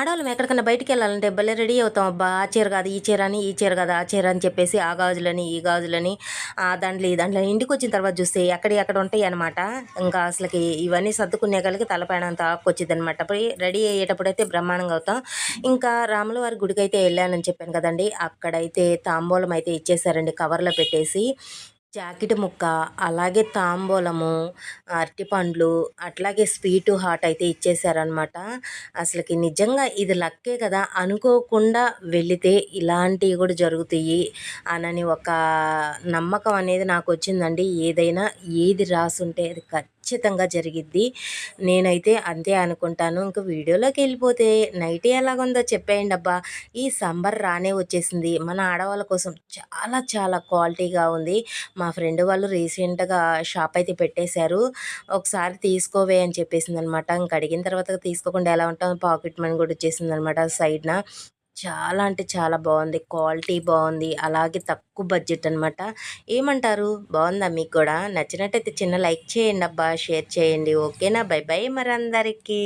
ఆడవాళ్ళం ఎక్కడికన్నా బయటికెళ్ళాలంటే భలే రెడీ అవుతాం. అబ్బా! ఆ చీర కాదు ఈ చీర అని, ఈ చీర కాదు ఆ చీర అని చెప్పేసి ఆ గాజులని, ఈ గాజులని, ఆ దండలు, ఈ దండలని ఇంటికొచ్చిన తర్వాత చూస్తే ఎక్కడియి అక్కడ ఉంటాయనమాట. ఇంకా అసలకి ఇవన్నీ సర్దుకునేసరికి తలపైనంత ఆకొచ్చిద్దనమాట. పోయి రెడీ అయ్యేటప్పుడైతే బ్రహ్మాండంగా అవుతాం. ఇంకా రాముల వారి గుడికైతే ఎళ్ళానని చెప్పాను కదండీ! అక్కడైతే తాంబూలం అయితే ఇచ్చేసారండి కవర్‌లో పెట్టేసి. జాకెట్ ముక్క, అలాగే తాంబూలము, అరటిపండ్లు, అట్లాగే స్వీటు, హాట్ అయితే ఇచ్చేసారనమాట. అసలకి నిజంగా ఇది లక్కే కదా! అనుకోకుండా వెళితే ఇలాంటివి గూడా జరుగుతాయి అనని ఒక నమ్మకం అనేది నాకొచ్చిందండి. ఏదైనా ఏది రాసుంటే అది ఖచ్చితంగా జరిగిద్ది. నేనైతే అంతే అనుకుంటాను. ఇంక వీడియోలోకెళ్ళిపోతే నైటీ ఎలాగుందో చెప్పేయండబ్బా! ఈ సమ్మర్ రానే వచ్చేసింది. మన ఆడవాళ్ళ కోసం చాలా చాలా క్వాలిటీగా ఉంది. మా ఫ్రెండ్ వాళ్ళు రీసెంట్‌గా షాప్ అయితే పెట్టేశారు. ఒకసారి తీసుకోవే అని చెప్పేసిందనమాట. ఇంక అడిగిన తర్వాత తీసుకోకుండా ఎలా ఉంటాం, పాకెట్ మనీ కూడా వచ్చేసిందనమాట సైడ్‌న. చాలా అంటే చాలా బావుంది. క్వాలిటీ బావుంది. అలాగే తక్కువ బడ్జెట్ అనమాట. ఏమంటారు? బావుందా మీకు గూడా? నచ్చినట్టయితే చిన్న లైక్ చేయండబ్బా! షేర్ చేయండి. ఓకేనా? Bye bye మరందరికీ.